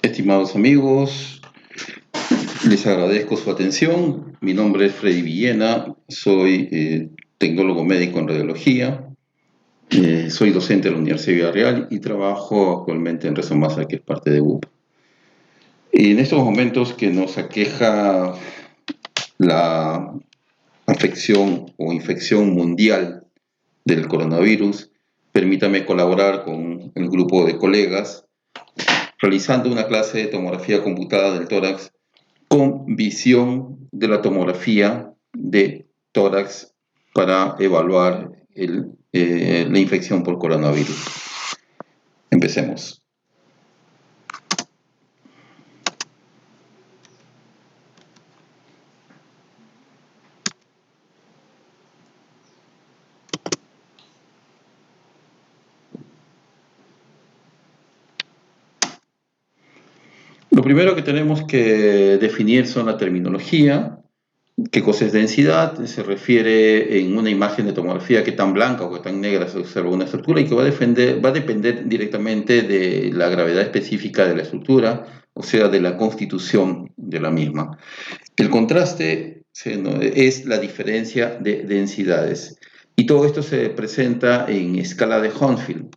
Estimados amigos, les agradezco su atención. Mi nombre es Freddy Villena, soy tecnólogo médico en radiología, soy docente de la Universidad de Villarreal y trabajo actualmente en Resomasa, que es parte de UPA. Y en estos momentos que nos aqueja la afección o infección mundial del coronavirus, permítame colaborar con el grupo de colegas realizando una clase de tomografía computada del tórax con visión de la tomografía de tórax para evaluar la infección por coronavirus. Empecemos. Lo primero que tenemos que definir son la terminología. ¿Qué cosa es densidad? Se refiere en una imagen de tomografía qué tan blanca o qué tan negra se observa una estructura y que va a depender directamente de la gravedad específica de la estructura, o sea, de la constitución de la misma. El contraste es la diferencia de densidades y todo esto se presenta en escala de Hounsfield,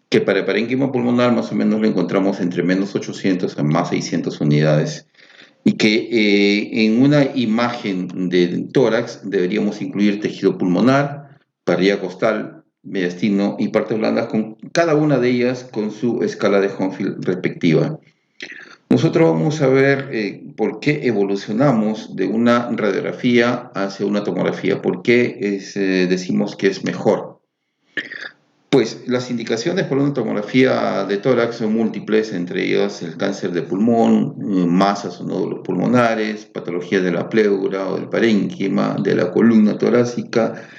que para el parénquima pulmonar más o menos lo encontramos entre menos 800 a más 600 unidades y que en una imagen del tórax deberíamos incluir tejido pulmonar, parrilla costal, mediastino y partes blandas, con cada una de ellas con su escala de Hounsfield respectiva. Nosotros vamos a ver por qué evolucionamos de una radiografía hacia una tomografía, por qué decimos que es mejor. Pues las indicaciones para una tomografía de tórax son múltiples, entre ellas el cáncer de pulmón, masas o nódulos pulmonares, patologías de la pleura o del parénquima, de la columna torácica,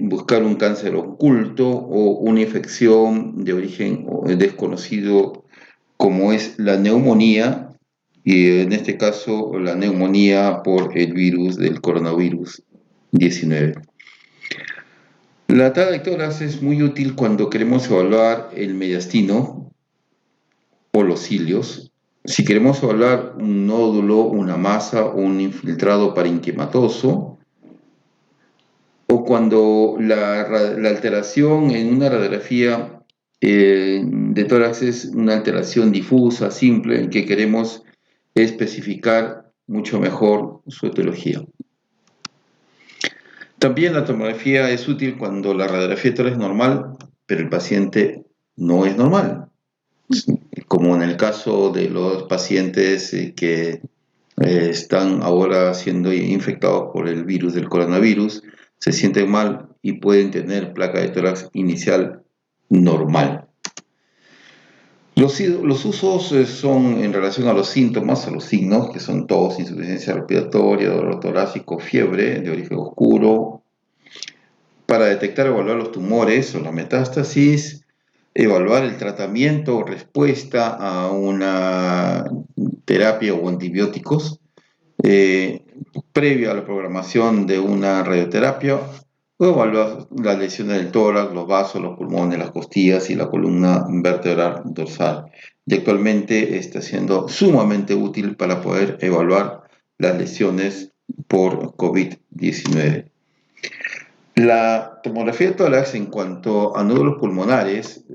buscar un cáncer oculto o una infección de origen desconocido como es la neumonía, y en este caso la neumonía por el virus del coronavirus 19. La tabla de tórax es muy útil cuando queremos evaluar el mediastino o los cilios. Si queremos evaluar un nódulo, una masa o un infiltrado parenquimatoso, o cuando la alteración en una radiografía de tórax es una alteración difusa, simple, en que queremos especificar mucho mejor su etiología. También la tomografía es útil cuando la radiografía de tórax es normal, pero el paciente no es normal, como en el caso de los pacientes que están ahora siendo infectados por el virus del coronavirus, se sienten mal y pueden tener placa de tórax inicial normal. Los usos son en relación a los síntomas, a los signos, que son tos, insuficiencia respiratoria, dolor torácico, fiebre de origen oscuro, para detectar o evaluar los tumores o la metástasis, evaluar el tratamiento o respuesta a una terapia o antibióticos, previo a la programación de una radioterapia, o evaluar las lesiones del tórax, los vasos, los pulmones, las costillas y la columna vertebral dorsal. Y actualmente está siendo sumamente útil para poder evaluar las lesiones por COVID-19. La tomografía de tórax, en cuanto a nódulos pulmonares,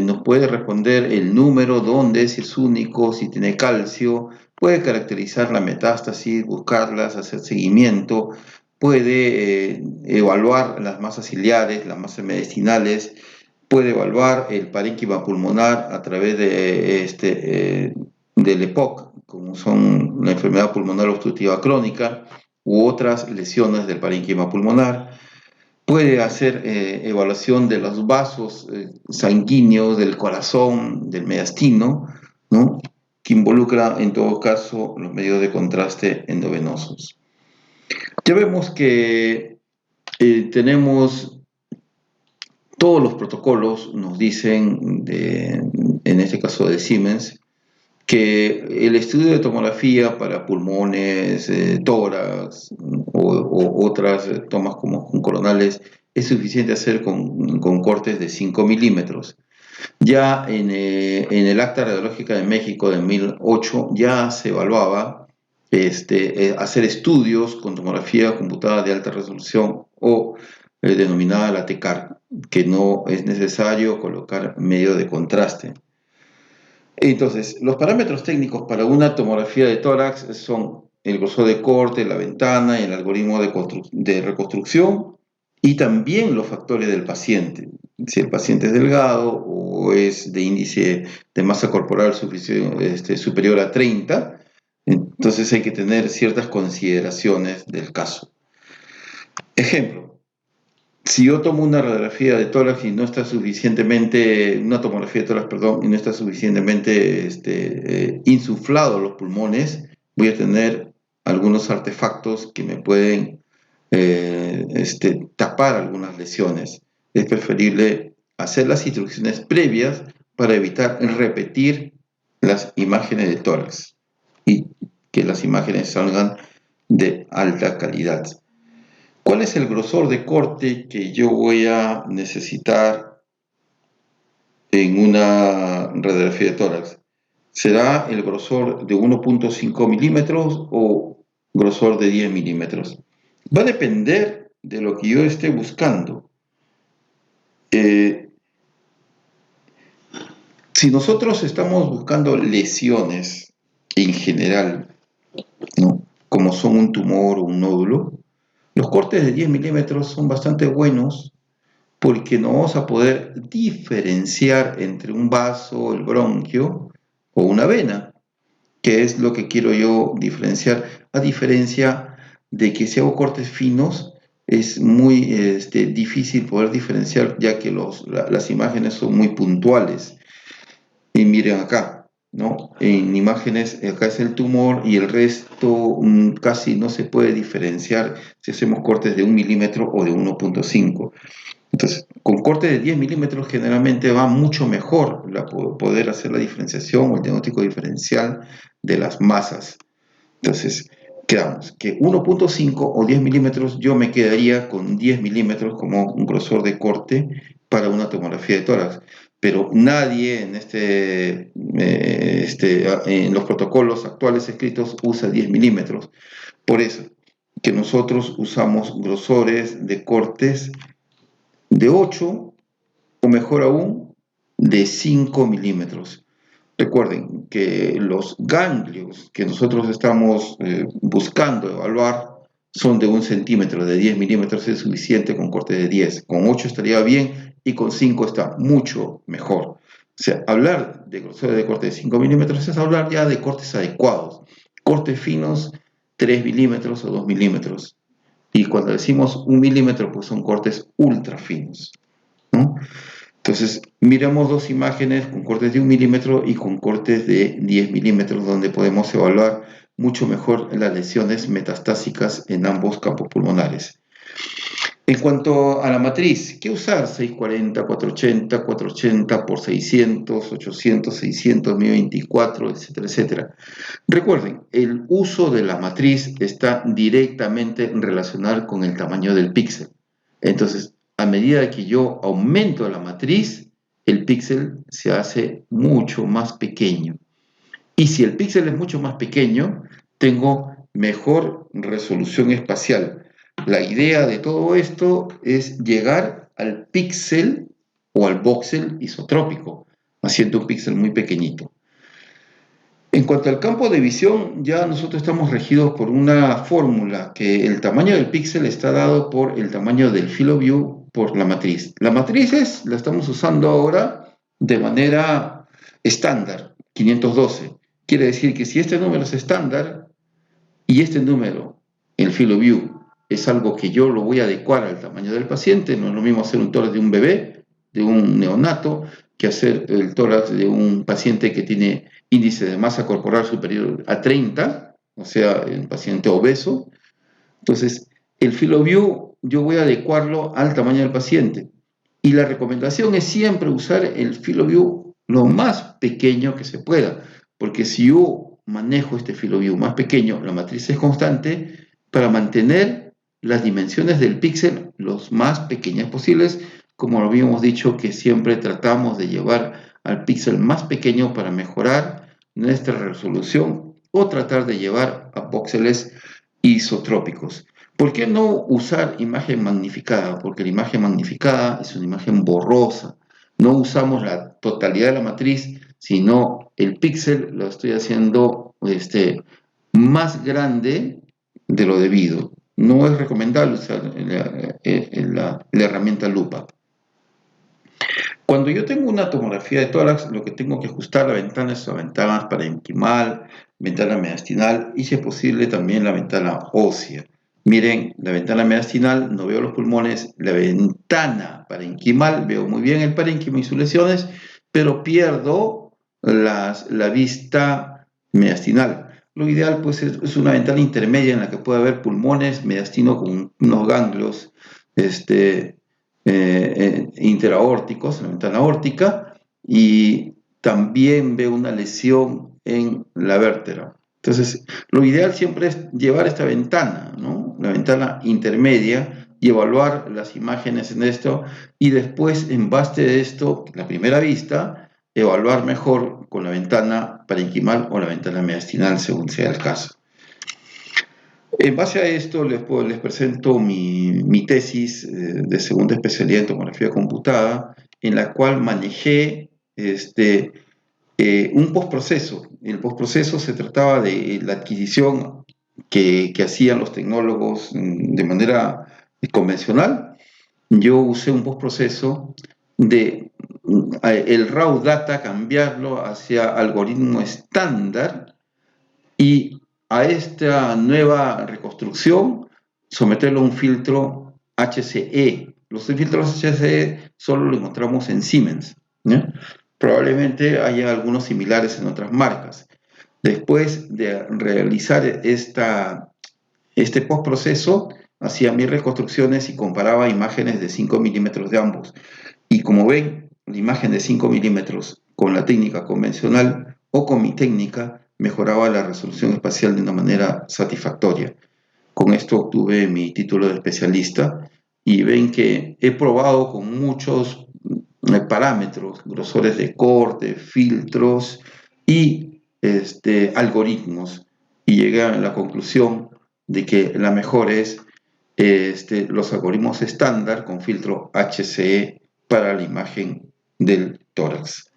nos puede responder el número, dónde, si es único, si tiene calcio, puede caracterizar la metástasis, buscarlas, hacer seguimiento, puede evaluar las masas ciliares, las masas mediastinales, puede evaluar el parénquima pulmonar a través del EPOC, como son la enfermedad pulmonar obstructiva crónica u otras lesiones del parénquima pulmonar. Puede hacer evaluación de los vasos sanguíneos, del corazón, del mediastino, ¿no?, que involucra en todo caso los medios de contraste endovenosos. Ya vemos que tenemos todos los protocolos, nos dicen, en este caso de Siemens, que el estudio de tomografía para pulmones, tórax o otras tomas como coronales es suficiente hacer con cortes de 5 milímetros. Ya en el Acta Radiológica de México de 2008 ya se evaluaba hacer estudios con tomografía computada de alta resolución o denominada la TECAR, que no es necesario colocar medio de contraste. Entonces, los parámetros técnicos para una tomografía de tórax son el grosor de corte, la ventana, el algoritmo de reconstrucción y también los factores del paciente. Si el paciente es delgado o es de índice de masa corporal superior a 30, entonces hay que tener ciertas consideraciones del caso. Ejemplo, si yo tomo una radiografía de tórax y no está suficientemente, una tomografía de tórax, perdón, y no está suficientemente insuflado los pulmones, voy a tener algunos artefactos que me pueden tapar algunas lesiones. Es preferible hacer las instrucciones previas para evitar repetir las imágenes de tórax y que las imágenes salgan de alta calidad. ¿Cuál es el grosor de corte que yo voy a necesitar en una radiografía de tórax? ¿Será el grosor de 1.5 milímetros o grosor de 10 milímetros? Va a depender de lo que yo esté buscando. Si nosotros estamos buscando lesiones en general, ¿no?, como son un tumor o un nódulo, los cortes de 10 milímetros son bastante buenos porque no vamos a poder diferenciar entre un vaso, el bronquio o una vena, que es lo que quiero yo diferenciar, a diferencia de que si hago cortes finos es muy difícil poder diferenciar, ya que las imágenes son muy puntuales. Y miren acá, ¿no? En imágenes, acá es el tumor y el resto casi no se puede diferenciar si hacemos cortes de 1 milímetro o de 1.5. Entonces, con cortes de 10 milímetros generalmente va mucho mejor poder hacer la diferenciación o el diagnóstico diferencial de las masas. Entonces, quedamos que 1.5 o 10 milímetros, yo me quedaría con 10 milímetros como un grosor de corte para una tomografía de tórax. Pero nadie en los protocolos actuales escritos usa 10 milímetros. Por eso que nosotros usamos grosores de cortes de 8 o mejor aún de 5 milímetros. Recuerden que los ganglios que nosotros estamos buscando evaluar son de 1 centímetro, de 10 milímetros es suficiente con corte de 10, con 8 estaría bien y con 5 está mucho mejor. O sea, hablar de grosor de corte de 5 milímetros es hablar ya de cortes adecuados. Cortes finos, 3 milímetros o 2 milímetros. Y cuando decimos 1 milímetro, pues son cortes ultra finos, ¿no? Entonces, miramos dos imágenes con cortes de 1 milímetro y con cortes de 10 milímetros, donde podemos evaluar mucho mejor las lesiones metastásicas en ambos campos pulmonares. En cuanto a la matriz, ¿qué usar? 640, 480, 480 por 600, 800, 600, 1024, etcétera, etcétera. Recuerden, el uso de la matriz está directamente relacionado con el tamaño del píxel. Entonces, a medida que yo aumento la matriz, el píxel se hace mucho más pequeño. Y si el píxel es mucho más pequeño, tengo mejor resolución espacial. La idea de todo esto es llegar al píxel o al voxel isotrópico, haciendo un píxel muy pequeñito. En cuanto al campo de visión, ya nosotros estamos regidos por una fórmula que el tamaño del píxel está dado por el tamaño del field of view por la matriz. La matriz la estamos usando ahora de manera estándar, 512. Quiere decir que si este número es estándar y este número, el field of view, es algo que yo lo voy a adecuar al tamaño del paciente, no es lo mismo hacer un tórax de un bebé, de un neonato, que hacer el tórax de un paciente que tiene índice de masa corporal superior a 30, o sea, un paciente obeso. Entonces, el field of view yo voy a adecuarlo al tamaño del paciente. Y la recomendación es siempre usar el field of view lo más pequeño que se pueda, porque si yo manejo este field of view más pequeño, la matriz es constante para mantener las dimensiones del píxel los más pequeñas posibles, como lo habíamos dicho, que siempre tratamos de llevar al píxel más pequeño para mejorar nuestra resolución o tratar de llevar a píxeles isotrópicos. ¿Por qué no usar imagen magnificada? Porque la imagen magnificada es una imagen borrosa. No usamos la totalidad de la matriz, sino el píxel lo estoy haciendo más grande de lo debido. No es recomendable usar la herramienta lupa. Cuando yo tengo una tomografía de tórax, lo que tengo que ajustar la ventana es la ventana parenquimal, ventana mediastinal y, si es posible, también la ventana ósea. Miren, la ventana mediastinal no veo los pulmones, la ventana parenquimal veo muy bien el parénquima y sus lesiones, pero pierdo la vista mediastinal. Lo ideal pues es una ventana intermedia en la que pueda haber pulmones, mediastino con unos ganglios interaórticos, en la ventana aórtica, y también veo una lesión en la vértebra. Entonces, lo ideal siempre es llevar esta ventana, ¿no? La ventana intermedia, y evaluar las imágenes en esto, y después, en base de esto, la primera vista, evaluar mejor con la ventana parenquimal o la ventana mediastinal, según sea el caso. En base a esto les presento mi tesis de segunda especialidad en tomografía computada, en la cual manejé un postproceso. El postproceso se trataba de la adquisición que hacían los tecnólogos de manera convencional. Yo usé un postproceso de el raw data, cambiarlo hacia algoritmo estándar, y a esta nueva reconstrucción someterlo a un filtro HCE. Los filtros HCE solo lo encontramos en Siemens, ¿no? Probablemente haya algunos similares en otras marcas. Después de realizar este postproceso, hacía mis reconstrucciones y comparaba imágenes de 5 milímetros de ambos. Y como ven, la imagen de 5 milímetros con la técnica convencional o con mi técnica mejoraba la resolución espacial de una manera satisfactoria. Con esto obtuve mi título de especialista, y ven que he probado con muchos parámetros, grosores de corte, filtros y algoritmos, y llegué a la conclusión de que la mejor es los algoritmos estándar con filtro HCE para la imagen del tórax.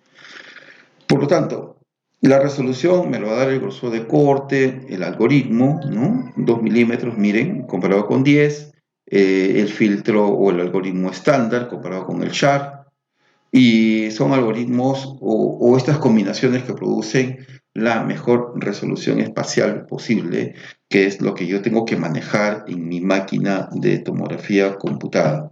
Por lo tanto, la resolución me lo va a dar el grosor de corte, el algoritmo, ¿no? 2 milímetros, miren, comparado con 10, el filtro o el algoritmo estándar comparado con el SHAR, y son algoritmos o estas combinaciones que producen la mejor resolución espacial posible, que es lo que yo tengo que manejar en mi máquina de tomografía computada.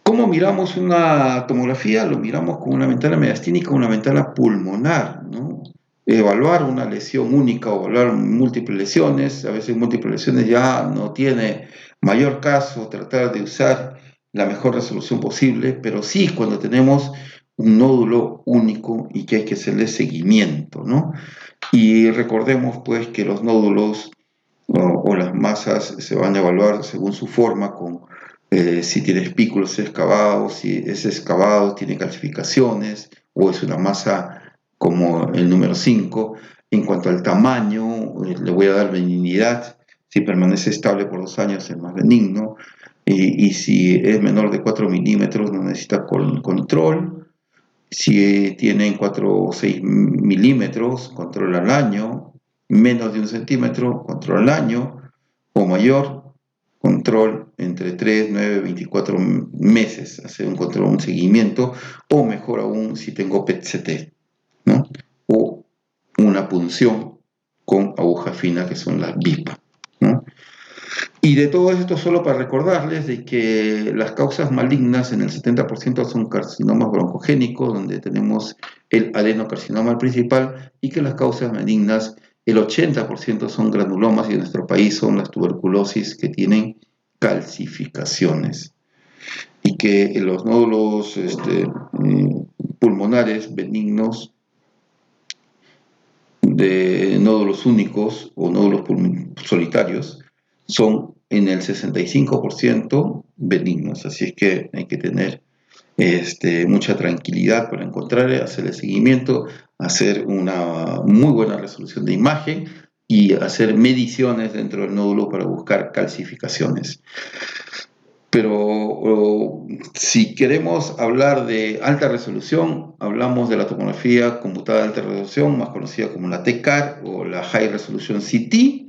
¿Cómo miramos una tomografía? Lo miramos con una ventana mediastínica, una ventana pulmonar, ¿no? Evaluar una lesión única o evaluar múltiples lesiones. A veces múltiples lesiones ya no tiene mayor caso tratar de usar la mejor resolución posible, pero sí cuando tenemos un nódulo único y que hay que hacerle seguimiento, ¿no? Y recordemos pues que los nódulos o las masas se van a evaluar según su forma, con si tiene espículos excavados, si es excavado, tiene calcificaciones o es una masa como el número 5. En cuanto al tamaño, le voy a dar benignidad. Si permanece estable por 2 años es más benigno, y si es menor de 4 milímetros no necesita control. Si tienen 4 o 6 milímetros, control al año. Menos de 1 centímetro, control al año. O mayor, control entre 3, 9, 24 meses, hacer un control, un seguimiento, o mejor aún si tengo PET-CT, ¿no? O una punción con aguja fina, que son las BIPA, ¿no? Y de todo esto, solo para recordarles de que las causas malignas en el 70% son carcinomas broncogénicos, donde tenemos el adenocarcinoma principal, y que las causas malignas, el 80% son granulomas, y en nuestro país son las tuberculosis que tienen calcificaciones. Y que los nódulos pulmonares benignos, de nódulos únicos o nódulos solitarios, son en el 65% benignos. Así es que hay que tener mucha tranquilidad para encontrar, hacerle seguimiento, hacer una muy buena resolución de imagen y hacer mediciones dentro del nódulo para buscar calcificaciones. Pero si queremos hablar de alta resolución, hablamos de la tomografía computada de alta resolución, más conocida como la TCAR o la High Resolution CT,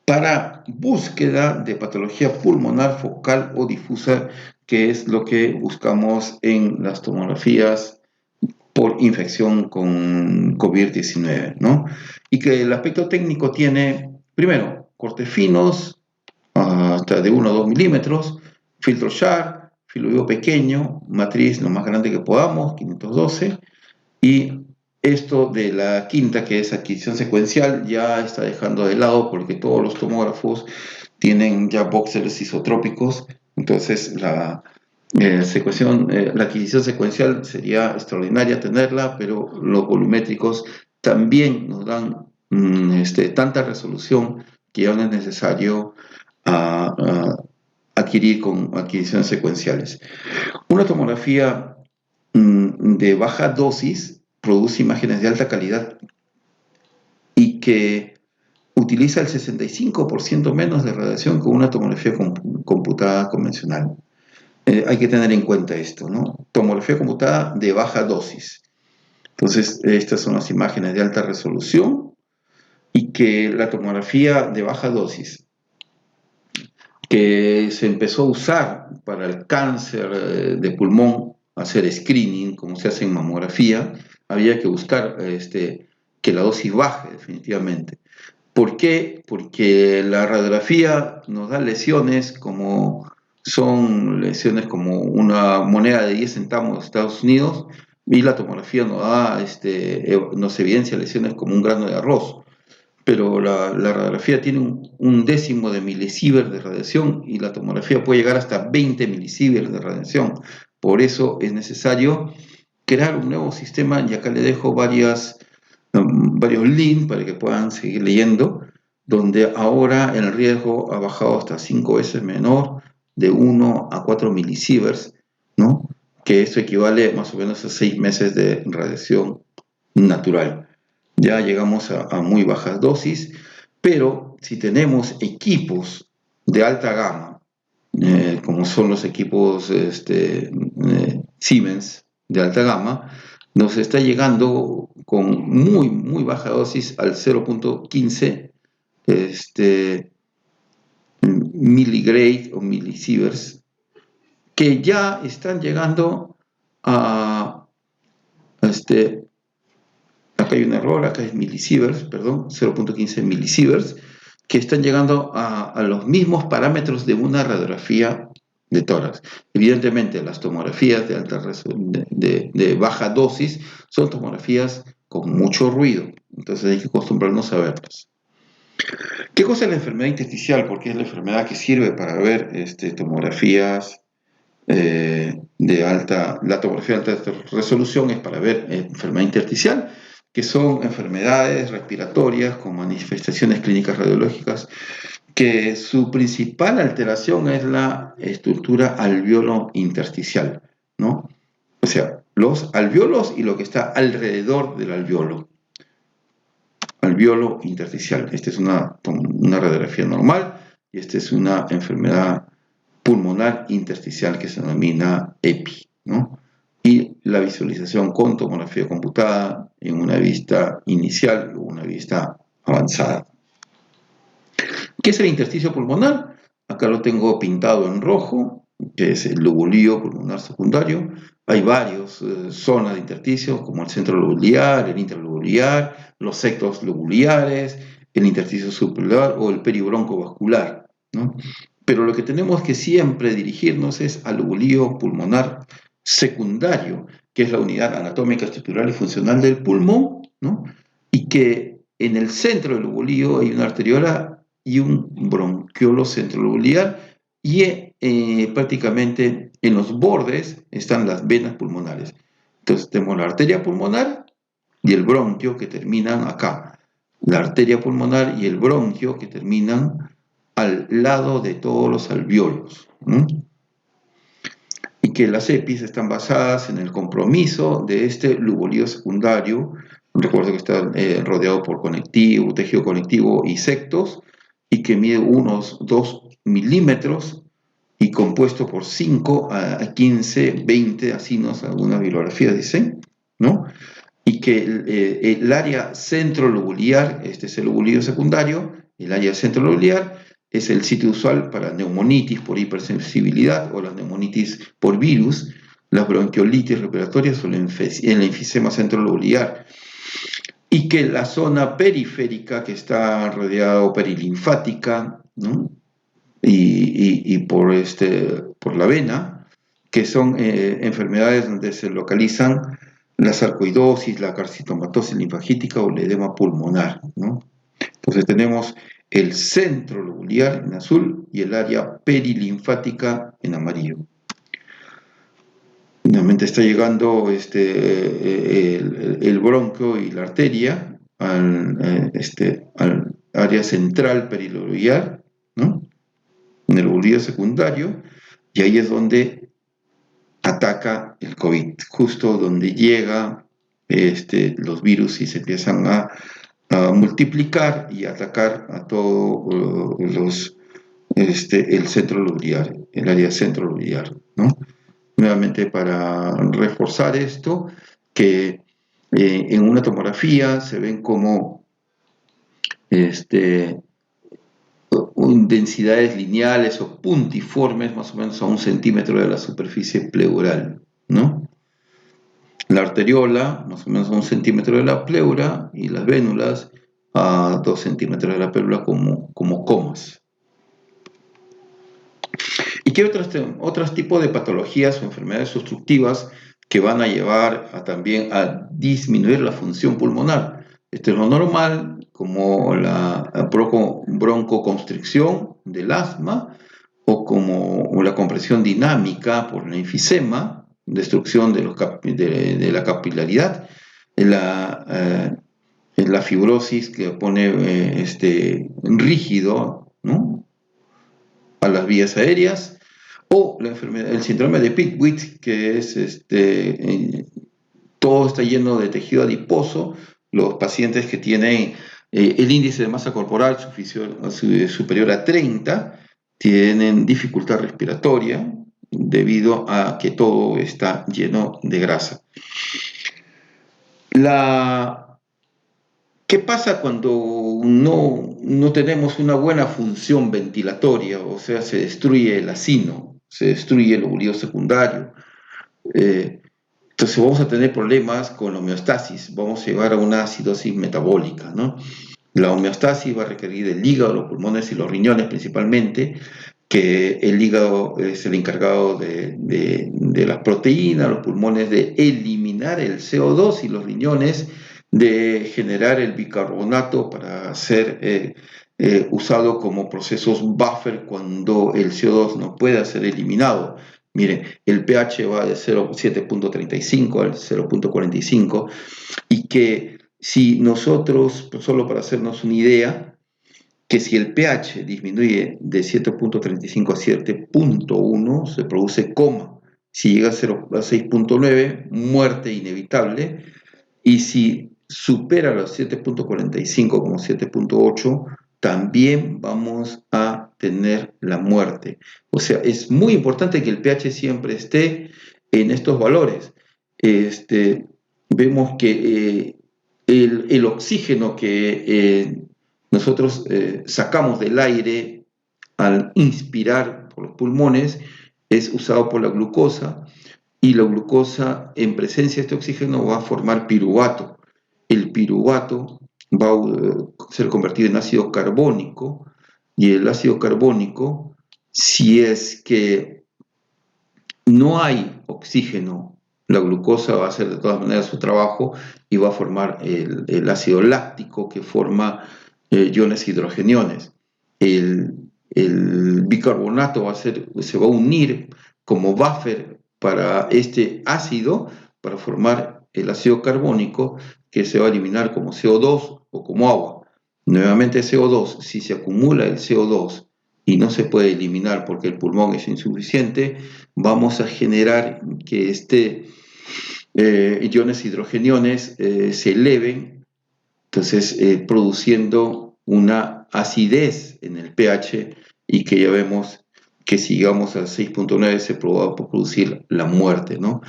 para búsqueda de patología pulmonar focal o difusa, que es lo que buscamos en las tomografías por infección con COVID-19, ¿no? Y que el aspecto técnico tiene, primero, cortes finos, hasta de 1 a 2 milímetros, filtro Sharp, filo vivo pequeño, matriz lo más grande que podamos, 512, y esto de la quinta, que es adquisición secuencial, ya está dejando de lado porque todos los tomógrafos tienen ya voxels isotrópicos, entonces la adquisición secuencial sería extraordinaria tenerla, pero los volumétricos también nos dan tanta resolución que ya no es necesario adquirir con adquisiciones secuenciales. Una tomografía de baja dosis produce imágenes de alta calidad y que utiliza el 65% menos de radiación que una tomografía computada convencional. Hay que tener en cuenta esto, ¿no? Tomografía computada de baja dosis. Entonces, estas son las imágenes de alta resolución y que la tomografía de baja dosis, que se empezó a usar para el cáncer de pulmón, hacer screening, como se hace en mamografía, había que buscar que la dosis baje definitivamente. ¿Por qué? Porque la radiografía nos da lesiones como son lesiones como una moneda de 10 centavos de Estados Unidos y la tomografía nos evidencia lesiones como un grano de arroz. Pero la radiografía tiene un décimo de milisievert de radiación y la tomografía puede llegar hasta 20 milisievert de radiación. Por eso es necesario crear un nuevo sistema, y acá le dejo varios links para que puedan seguir leyendo, donde ahora el riesgo ha bajado hasta 5 veces menor, de 1 a 4 milisieverts, ¿no? Que esto equivale más o menos a 6 meses de radiación natural. Ya llegamos a muy bajas dosis, pero si tenemos equipos de alta gama, como son los equipos Siemens de alta gama, nos está llegando con muy baja dosis al 0.15 miligrade o milisieverts, que ya están llegando a acá hay un error, acá es milisieverts, perdón, 0.15 milisieverts, que están llegando a los mismos parámetros de una radiografía de tórax. Evidentemente, las tomografías de baja dosis son tomografías con mucho ruido, entonces hay que acostumbrarnos a verlas. ¿Qué cosa es la enfermedad intersticial? Porque es la enfermedad que sirve para ver tomografías la tomografía de alta resolución es para ver enfermedad intersticial, que son enfermedades respiratorias con manifestaciones clínicas radiológicas, que su principal alteración es la estructura alveolo intersticial, ¿no? O sea, los alveolos y lo que está alrededor del alveolo. Alveolo intersticial. Esta es una radiografía normal y esta es una enfermedad pulmonar intersticial que se denomina EPI, ¿no? Y la visualización con tomografía computada en una vista inicial o una vista avanzada. ¿Qué es el intersticio pulmonar? Acá lo tengo pintado en rojo, que es el lobulillo pulmonar secundario. Hay varias zonas de intersticio, como el centro lobular, el interlobular, los septos lobulares, el intersticio superior o el peribronco vascular, ¿no? Pero lo que tenemos que siempre dirigirnos es al lobulillo pulmonar secundario, que es la unidad anatómica, estructural y funcional del pulmón, ¿no? Y que en el centro del lobulillo hay una arteriola y un bronquiolo centrolobular, y prácticamente en los bordes están las venas pulmonares. Entonces tenemos la arteria pulmonar y el bronquio que terminan acá. La arteria pulmonar y el bronquio que terminan al lado de todos los alvéolos. Y que las EPIs están basadas en el compromiso de este lobulillo secundario. Recuerdo que está rodeado por tejido conectivo y septos, y que mide unos 2 milímetros y compuesto por 5 a 15, 20 acinos, algunas bibliografías dicen, ¿no? Y que el área centrolobular, este es el lobulillo secundario, el área centrolobular es el sitio usual para neumonitis por hipersensibilidad o la neumonitis por virus, las bronquiolitis respiratorias o el enfisema centrolobular. Y que la zona periférica, que está rodeada o perilinfática, ¿no? y por la vena, que son enfermedades donde se localizan la sarcoidosis, la carcinomatosis linfagítica o el edema pulmonar, ¿no? Entonces tenemos el centro lobular en azul y el área perilinfática en amarillo. Finalmente está llegando el bronquio y la arteria al área central perilobular, ¿no? En el lobulillo secundario, y ahí es donde ataca el COVID, justo donde llega los virus y se empiezan a multiplicar y atacar a todo el centro lobular, el área centro lobular, ¿no? Nuevamente, para reforzar esto, que en una tomografía se ven como densidades lineales o puntiformes, más o menos a 1 centímetro de la superficie pleural, ¿no? La arteriola, más o menos a 1 centímetro de la pleura, y las vénulas a 2 centímetros de la pleura como comas. ¿Y qué otros tipos de patologías o enfermedades obstructivas que van a llevar también a disminuir la función pulmonar? Esto es lo normal, como la broncoconstricción del asma o como la compresión dinámica por el enfisema, destrucción de la capilaridad, la fibrosis que pone rígido, ¿no?, a las vías aéreas, o el síndrome de Pitt-Witt, que es todo está lleno de tejido adiposo. Los pacientes que tienen el índice de masa corporal superior a 30 tienen dificultad respiratoria debido a que todo está lleno de grasa. ¿Qué pasa cuando no tenemos una buena función ventilatoria? O sea, se destruye el acino, se destruye el lobulillo secundario. Entonces vamos a tener problemas con la homeostasis, vamos a llevar a una acidosis metabólica, ¿no? La homeostasis va a requerir del hígado, los pulmones y los riñones principalmente, que el hígado es el encargado de las proteínas, los pulmones de eliminar el CO2 y los riñones de generar el bicarbonato para ser usado como procesos buffer cuando el CO2 no pueda ser eliminado. Miren, el pH va de 7.35 al 0.45, y que si nosotros, solo para hacernos una idea, que si el pH disminuye de 7.35 a 7.1, se produce coma. Si llega a 6.9, muerte inevitable. Y si supera los 7.45 como 7.8, también vamos a tener la muerte. O sea, es muy importante que el pH siempre esté en estos valores. Vemos que el oxígeno que nosotros sacamos del aire al inspirar por los pulmones es usado por la glucosa, y la glucosa en presencia de este oxígeno va a formar piruvato. El piruvato va a ser convertido en ácido carbónico, y el ácido carbónico, si es que no hay oxígeno, la glucosa va a hacer de todas maneras su trabajo y va a formar el ácido láctico, que forma iones hidrogeniones. El bicarbonato se va a unir como buffer para este ácido para formar el ácido carbónico, que se va a eliminar como CO2 o como agua. Nuevamente CO2, si se acumula el CO2 y no se puede eliminar porque el pulmón es insuficiente, vamos a generar que iones hidrogeniones se eleven, entonces produciendo una acidez en el pH y que ya vemos que si llegamos a 6.9 se va a producir la muerte, ¿no?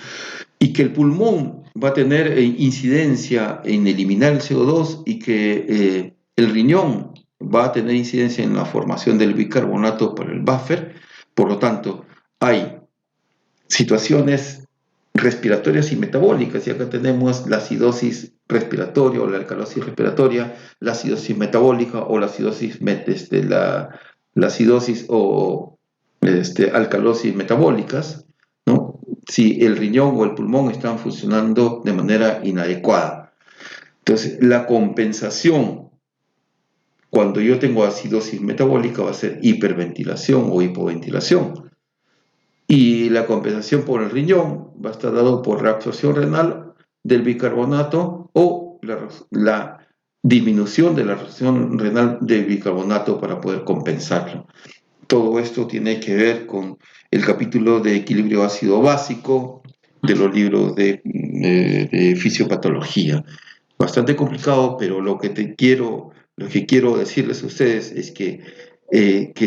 Y que el pulmón va a tener incidencia en eliminar el CO2 y que el riñón va a tener incidencia en la formación del bicarbonato por el buffer. Por lo tanto, hay situaciones respiratorias y metabólicas, y acá tenemos la acidosis respiratoria o la alcalosis respiratoria, la acidosis metabólica o la acidosis, la acidosis o alcalosis metabólicas, ¿no? Si el riñón o el pulmón están funcionando de manera inadecuada. Entonces, la compensación cuando yo tengo acidosis metabólica va a ser hiperventilación o hipoventilación. Y la compensación por el riñón va a estar dado por reabsorción renal del bicarbonato o la disminución de la reabsorción renal del bicarbonato para poder compensarlo. Todo esto tiene que ver con el capítulo de equilibrio ácido básico de los libros de fisiopatología. Bastante complicado, pero lo que quiero decirles a ustedes es que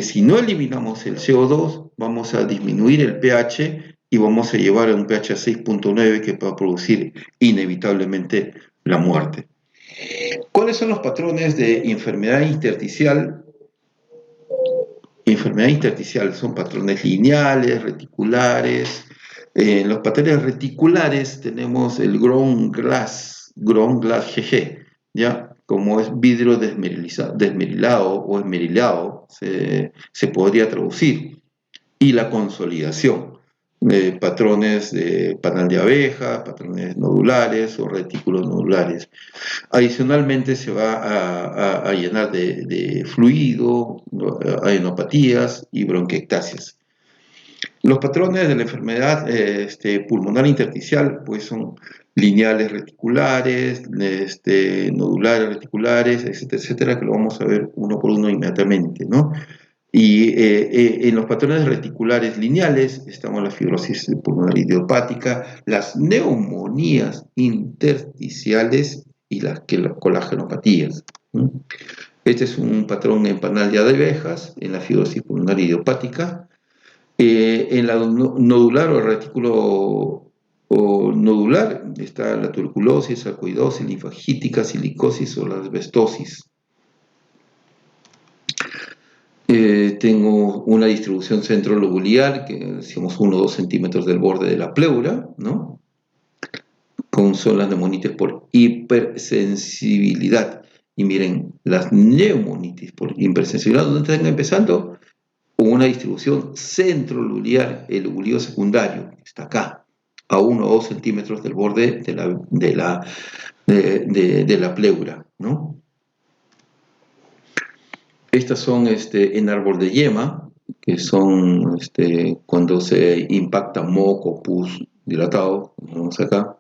si no eliminamos el CO2, vamos a disminuir el pH y vamos a llevar a un pH a 6.9 que va a producir inevitablemente la muerte. ¿Cuáles son los patrones de enfermedad intersticial? Enfermedad intersticial son patrones lineales, reticulares. En los patrones reticulares tenemos el ground glass GG, ¿ya? Como es vidrio desmerilado o esmerilado, se podría traducir. Y la consolidación, patrones de panal de abeja, patrones nodulares o retículos nodulares. Adicionalmente se va a llenar de fluido, adenopatías y bronquiectasias. Los patrones de la enfermedad pulmonar intersticial pues son lineales reticulares, nodulares reticulares, etcétera, etcétera, que lo vamos a ver uno por uno inmediatamente, ¿no? Y en los patrones reticulares lineales estamos la fibrosis pulmonar idiopática, las neumonías intersticiales y las colagenopatías. Este es un patrón en panal de abejas, en la fibrosis pulmonar idiopática. En la nodular o retículo o nodular está la tuberculosis, sarcoidosis, linfagítica, silicosis o la asbestosis. Tengo una distribución centrolobular, que decimos 1 o 2 centímetros del borde de la pleura, ¿no? Son las neumonitis por hipersensibilidad. Y miren, las neumonitis por hipersensibilidad, ¿dónde están empezando? Con una distribución centrolobular, el lobulio secundario, está acá, a 1 o 2 centímetros del borde de la pleura, ¿no? Estas son en árbol de yema, que son cuando se impacta moco, pus dilatado, vemos acá.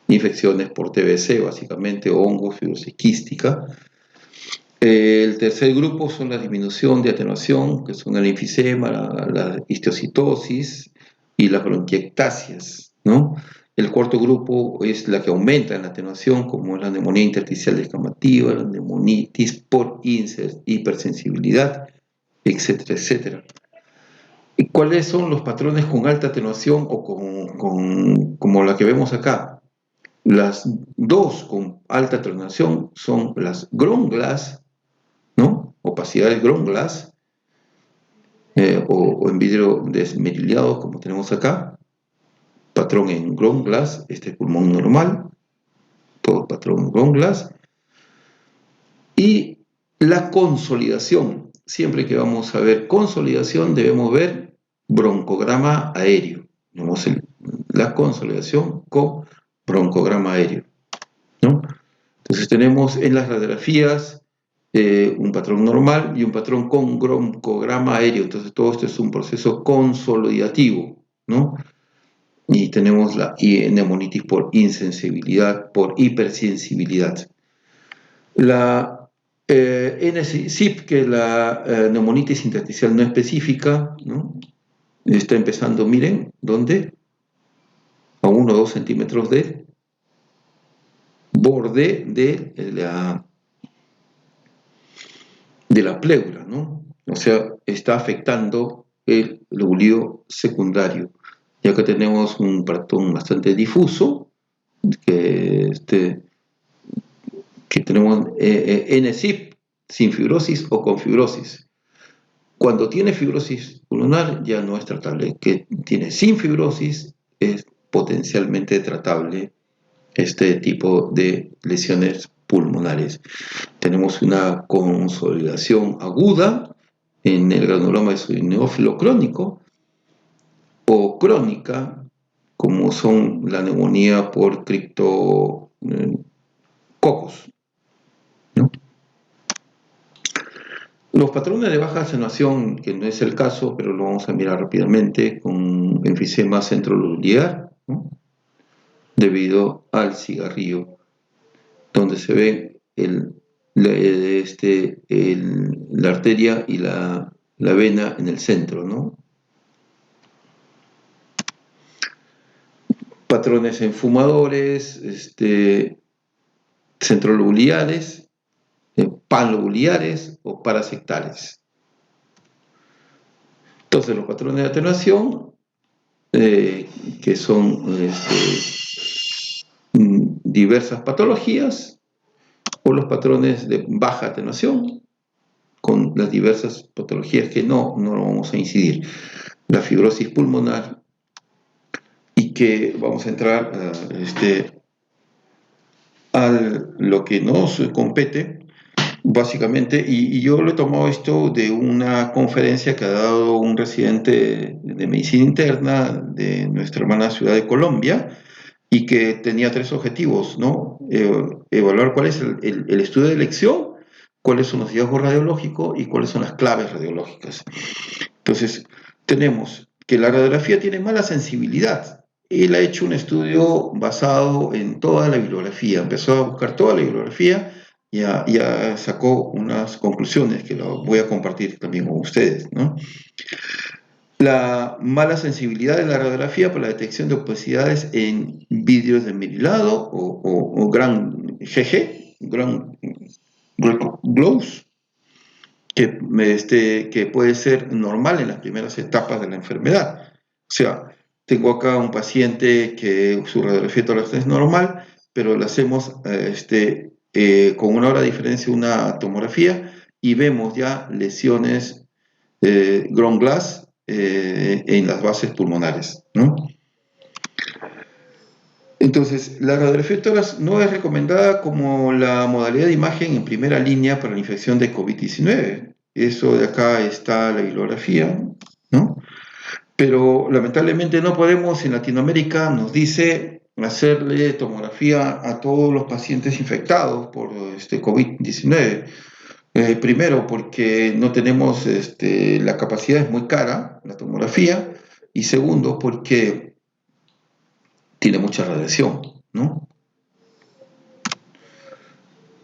Infecciones por TBC, básicamente, hongos, fibrosis quística. El tercer grupo son la disminución de atenuación, que son el enfisema, la histiocytosis y las bronquiectasias, ¿no? El cuarto grupo es la que aumenta en la atenuación, como la neumonía intersticial descamativa, la neumonitis por hipersensibilidad, etcétera, etcétera. ¿Y cuáles son los patrones con alta atenuación o como la que vemos acá? Las dos con alta atenuación son las ground glass, ¿no? Opacidades ground glass, o en vidrio desmerilado, como tenemos acá. Patrón en ground glass, pulmón normal, todo patrón ground glass. Y la consolidación, siempre que vamos a ver consolidación debemos ver broncograma aéreo. Vemos la consolidación con broncograma aéreo, ¿no? Entonces tenemos en las radiografías un patrón normal y un patrón con broncograma aéreo. Entonces todo esto es un proceso consolidativo, ¿no? Y tenemos la neumonitis por insensibilidad, por hipersensibilidad. NSIP, que la neumonitis intersticial no específica, ¿no? Está empezando, miren, ¿dónde? A 1 o 2 centímetros del borde de la pleura, ¿no? O sea, está afectando el lobulío secundario. Y acá tenemos un patrón bastante difuso, que, que tenemos NSIP sin fibrosis o con fibrosis. Cuando tiene fibrosis pulmonar ya no es tratable. Que tiene sin fibrosis es potencialmente tratable este tipo de lesiones pulmonares. Tenemos una consolidación aguda en el granuloma eosinófilo crónico o crónica, como son la neumonía por criptococos, ¿no? Los patrones de baja atenuación, que no es el caso, pero lo vamos a mirar rápidamente, con enfisema centrolobular, ¿no? Debido al cigarrillo, donde se ve la arteria y la vena en el centro, ¿no? Patrones en fumadores, centrolobulares, panlobulares o parasectales. Entonces, los patrones de atenuación, que son diversas patologías, o los patrones de baja atenuación, con las diversas patologías que no vamos a incidir. La fibrosis pulmonar, y que vamos a entrar a lo que nos compete, básicamente, y yo lo he tomado esto de una conferencia que ha dado un residente de medicina interna de nuestra hermana ciudad de Colombia, y que tenía 3 objetivos, ¿no? Evaluar cuál es el estudio de elección, cuáles son los hallazgos radiológicos y cuáles son las claves radiológicas. Entonces, tenemos que la radiografía tiene mala sensibilidad. Él ha hecho un estudio basado en toda la bibliografía, empezó a buscar toda la bibliografía y ya sacó unas conclusiones que lo voy a compartir también con ustedes, ¿no? La mala sensibilidad de la radiografía para la detección de obesidades en vidrios de merilado o gran GG, gran glows, que puede ser normal en las primeras etapas de la enfermedad. O sea, tengo acá un paciente que su radiografía tórax es normal, pero le hacemos con 1 hora de diferencia una tomografía y vemos ya lesiones ground glass en las bases pulmonares, ¿no? Entonces, la radiografía de tórax no es recomendada como la modalidad de imagen en primera línea para la infección de COVID-19. Eso de acá está la bibliografía, ¿no? Pero lamentablemente no podemos, en Latinoamérica nos dice hacerle tomografía a todos los pacientes infectados por COVID-19. Primero, porque no tenemos la capacidad, es muy cara la tomografía, y segundo, porque tiene mucha radiación, ¿no?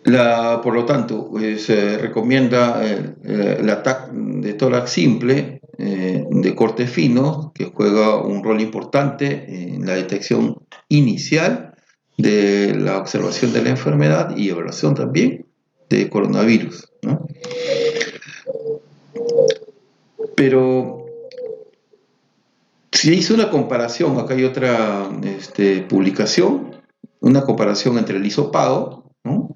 Por lo tanto, se recomienda la TAC de tórax simple, de corte fino, que juega un rol importante en la detección inicial de la observación de la enfermedad y evaluación también de coronavirus, ¿no? Pero se hizo una comparación, acá hay otra publicación, una comparación entre el hisopado, ¿no?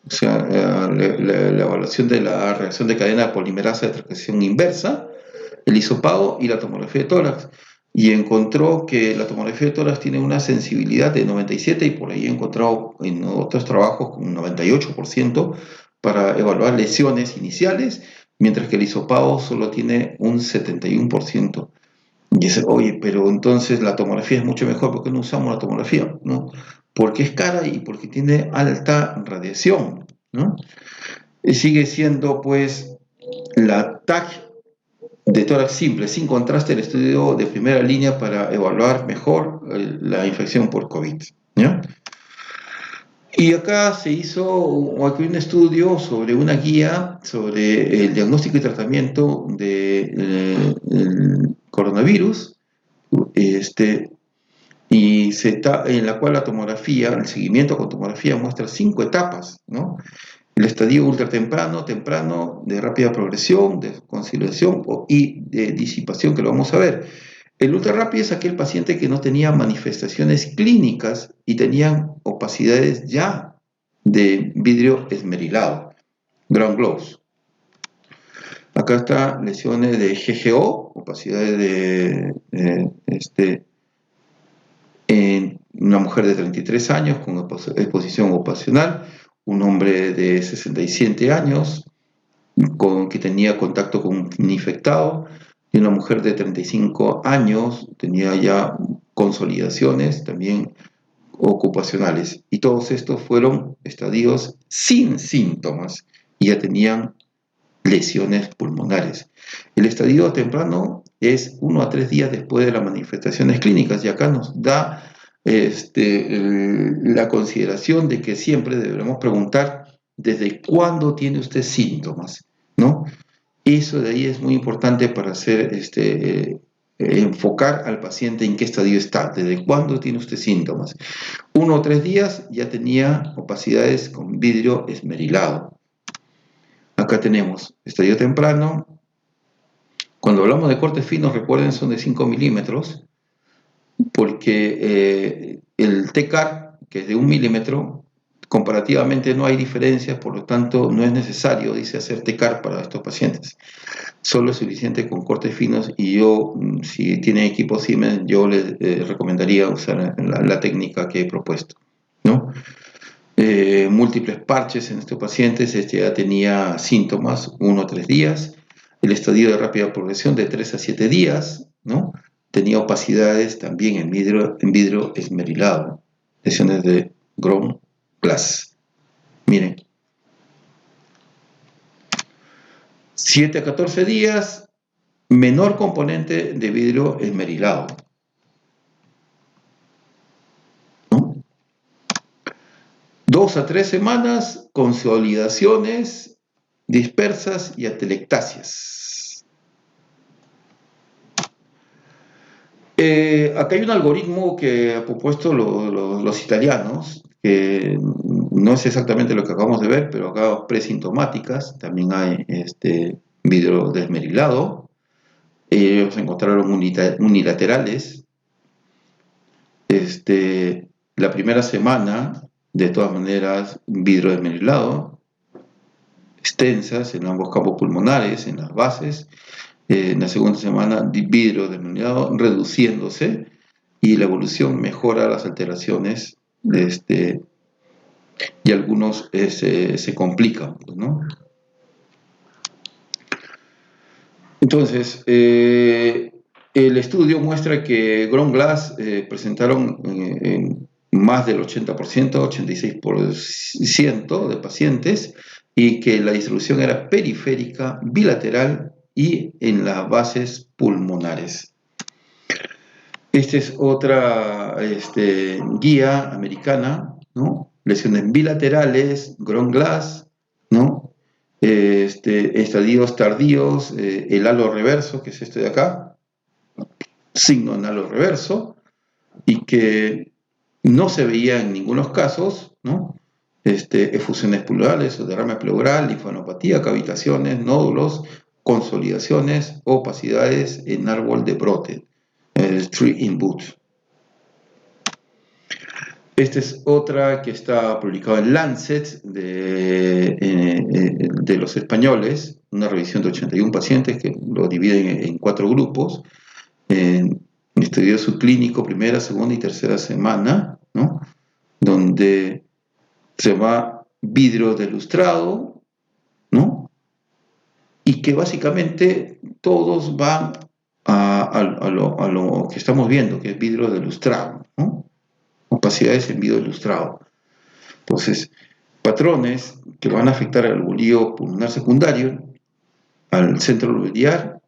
O sea, la evaluación de la reacción de cadena polimerasa de transcripción inversa, el hisopado y la tomografía de tórax. Y encontró que la tomografía de tórax tiene una sensibilidad de 97% y por ahí he encontrado en otros trabajos un 98% para evaluar lesiones iniciales, mientras que el hisopado solo tiene un 71%. Y dice, oye, pero entonces la tomografía es mucho mejor, ¿por qué no usamos la tomografía? ¿No? Porque es cara y porque tiene alta radiación, ¿no? Y sigue siendo, pues, la TAC de tórax simple, sin contraste, el estudio de primera línea para evaluar mejor la infección por COVID, ¿ya? Y acá se hizo aquí un estudio sobre una guía sobre el diagnóstico y tratamiento del coronavirus, este, en la cual la tomografía, el seguimiento con tomografía muestra 5 etapas, ¿no? El estadio ultratemprano, temprano, de rápida progresión, de conciliación y de disipación, que lo vamos a ver. El ultra rápido es aquel paciente que no tenía manifestaciones clínicas y tenían opacidades ya de vidrio esmerilado, ground glass. Acá está lesiones de GGO, opacidades en una mujer de 33 años con exposición ocupacional, un hombre de 67 años que tenía contacto con un infectado, y una mujer de 35 años tenía ya consolidaciones también ocupacionales. Y todos estos fueron estadios sin síntomas y ya tenían lesiones pulmonares. El estadio temprano es 1 a 3 días después de las manifestaciones clínicas y acá nos da la consideración de que siempre debemos preguntar desde cuándo tiene usted síntomas, ¿no? Eso de ahí es muy importante para hacer enfocar al paciente en qué estadio está, desde cuándo tiene usted síntomas. 1 o 3 días ya tenía opacidades con vidrio esmerilado. Acá tenemos estadio temprano. Cuando hablamos de cortes finos, recuerden, son de 5 milímetros, porque el TECAR, que es de 1 milímetro, comparativamente no hay diferencias, por lo tanto no es necesario, dice, hacer TECAR para estos pacientes. Solo es suficiente con cortes finos y yo, si tienen equipo Siemens, yo les recomendaría usar la técnica que he propuesto, ¿no? Múltiples parches en estos pacientes, este ya tenía síntomas 1 o 3 días, el estadio de rápida progresión de 3 a 7 días, ¿no? Tenía opacidades también en vidrio esmerilado, lesiones de ground glass. Miren, 7 a 14 días, menor componente de vidrio esmerilado, ¿no? 2 a 3 semanas, consolidaciones dispersas y atelectasias. Acá hay un algoritmo que han propuesto los italianos, que no es exactamente lo que acabamos de ver, pero acá presintomáticas, también hay vidrio desmerilado. Ellos encontraron unilaterales. La primera semana, de todas maneras, vidrio desmerilado, extensas en ambos campos pulmonares, en las bases. En la segunda semana, vidrio desmerilado reduciéndose y la evolución mejora las alteraciones y algunos se complican, ¿no? Entonces, el estudio muestra que ground glass presentaron en más del 80%, 86% de pacientes, y que la distribución era periférica, bilateral y en las bases pulmonares. Esta es otra guía americana, ¿no? Lesiones bilaterales, ground glass, ¿no? Estadios tardíos, el halo reverso, que es este de acá, signo en halo reverso, y que no se veía en ningunos casos, ¿no? Efusiones pleurales o derrame pleural, linfanopatía, cavitaciones, nódulos, consolidaciones, opacidades en árbol de brote, el tree in boot. Esta es otra que está publicada en Lancet de los españoles, una revisión de 81 pacientes que lo dividen en 4 grupos, en estudio subclínico, primera, segunda y tercera semana, ¿no? Donde se va vidrio delustrado, ¿no? Y que básicamente todos van a lo que estamos viendo, que es vidrio delustrado, ¿no? Opacidades en vidrio ilustrado. Entonces, patrones que van a afectar al bullido pulmonar secundario, al centro lobular,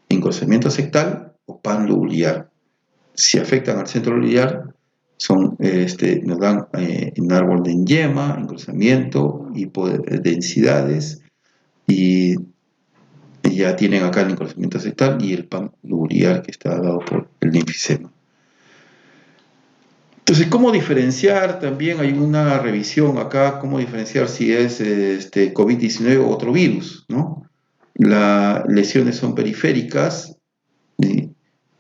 engrosamiento septal o pan lobular. Si afectan al centro lobular, nos dan en árbol de yema, engrosamiento, hipodensidades, y ya tienen acá el engrosamiento septal y el panlubrial que está dado por el linfisema. Entonces, ¿cómo diferenciar? También hay una revisión acá, cómo diferenciar si es COVID-19 o otro virus, ¿no? Las lesiones son periféricas, y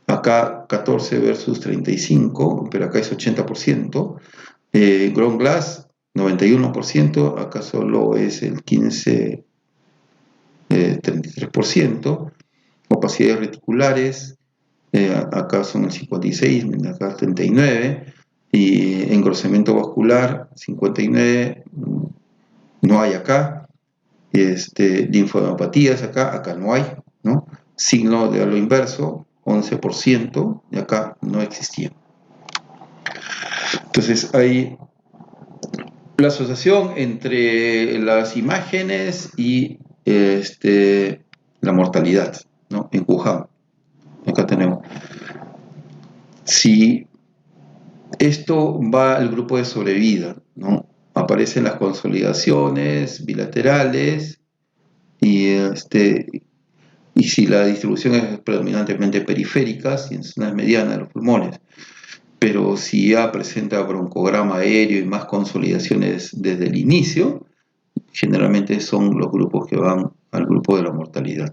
acá 14 versus 35, pero acá es 80%. Ground glass, 91%, acá solo es el 15, 33%. Opacidades reticulares, acá son el 56, acá el 39%. Y engrosamiento vascular, 59, no hay acá. Linfadopatías acá no hay, ¿no? Signo de halo inverso, 11%, y acá no existía. Entonces hay la asociación entre las imágenes y la mortalidad, ¿no? En Wuhan. Acá tenemos. Si esto va al grupo de sobrevida, ¿no? Aparecen las consolidaciones bilaterales y si la distribución es predominantemente periférica, si en zonas medianas de los pulmones, pero si ya presenta broncograma aéreo y más consolidaciones desde el inicio, generalmente son los grupos que van al grupo de la mortalidad.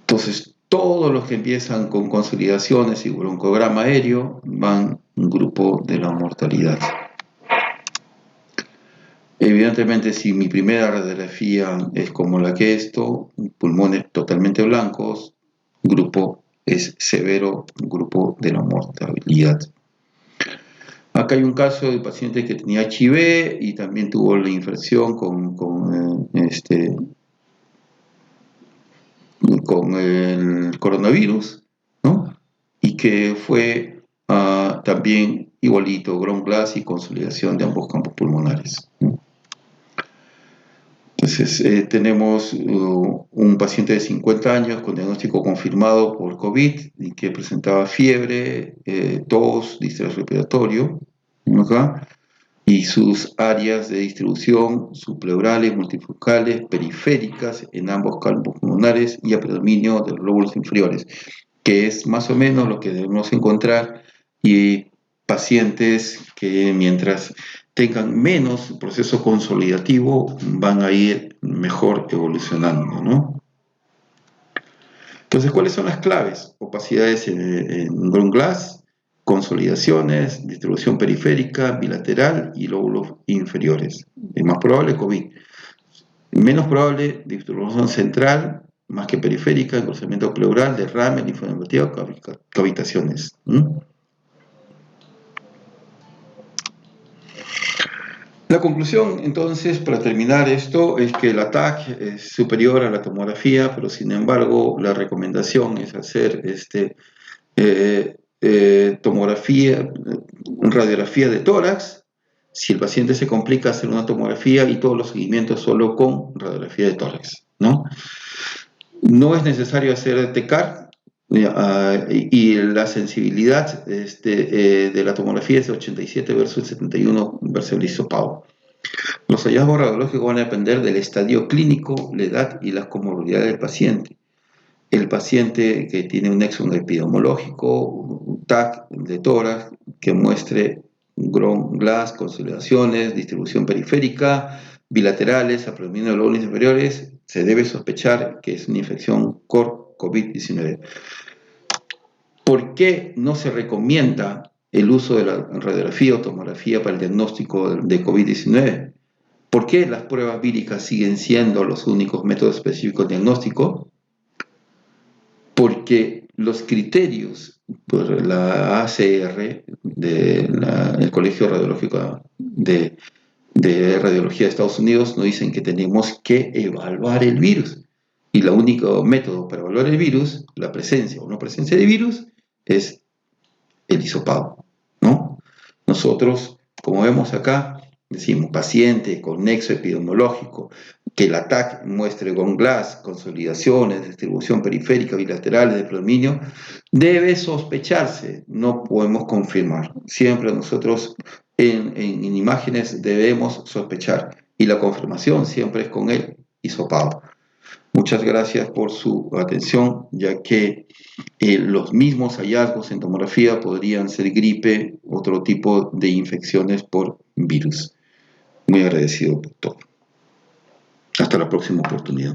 Entonces, todos los que empiezan con consolidaciones y broncograma aéreo van un grupo de la mortalidad. Evidentemente, si mi primera radiografía es como la que esto, pulmones totalmente blancos, grupo es severo, grupo de la mortalidad. Acá hay un caso de paciente que tenía HIV y también tuvo la infección con el coronavirus, ¿no? Y que fue también igualito, ground glass y consolidación de ambos campos pulmonares, ¿no? Entonces, tenemos un paciente de 50 años con diagnóstico confirmado por COVID y que presentaba fiebre, tos, distrés respiratorio, ¿acá? Y sus áreas de distribución subpleurales, multifocales, periféricas en ambos campos pulmonares y a predominio de los lóbulos inferiores, que es más o menos lo que debemos encontrar, y pacientes que mientras tengan menos proceso consolidativo van a ir mejor evolucionando, ¿no? Entonces, ¿cuáles son las claves? Opacidades en ground glass, consolidaciones, distribución periférica, bilateral y lóbulos inferiores. Es más probable COVID. Menos probable distribución central, más que periférica, engrosamiento pleural, derrame, linfadenopatía, cavitaciones. La conclusión, entonces, para terminar esto, es que el ATAC es superior a la tomografía, pero sin embargo, la recomendación es hacer tomografía, radiografía de tórax. Si el paciente se complica, hacer una tomografía y todos los seguimientos solo con radiografía de tórax, ¿no? No es necesario hacer TECAR, y la sensibilidad de la tomografía es 87 versus 71 versus el hisopado. Los hallazgos radiológicos van a depender del estadio clínico, la edad y las comorbilidades del paciente. El paciente que tiene un nexo epidemiológico, un TAC de tórax que muestre ground glass, consolidaciones, distribución periférica, bilaterales, a predominio de lóbulos inferiores, se debe sospechar que es una infección COVID-19. ¿Por qué no se recomienda el uso de la radiografía o tomografía para el diagnóstico de COVID-19? ¿Por qué las pruebas víricas siguen siendo los únicos métodos específicos de diagnóstico? Porque los criterios por la ACR, el Colegio Radiológico de Radiología de Estados Unidos, nos dicen que tenemos que evaluar el virus. Y el único método para evaluar el virus, la presencia o no presencia de virus, es el hisopado, ¿no? Nosotros, como vemos acá, decimos paciente con nexo epidemiológico, que el ATAC muestre con GLAS, consolidaciones, distribución periférica, bilaterales de predominio, debe sospecharse, no podemos confirmar. Siempre nosotros en imágenes debemos sospechar y la confirmación siempre es con el hisopado. Muchas gracias por su atención, ya que los mismos hallazgos en tomografía podrían ser gripe, otro tipo de infecciones por virus. Muy agradecido, doctor. Hasta la próxima oportunidad.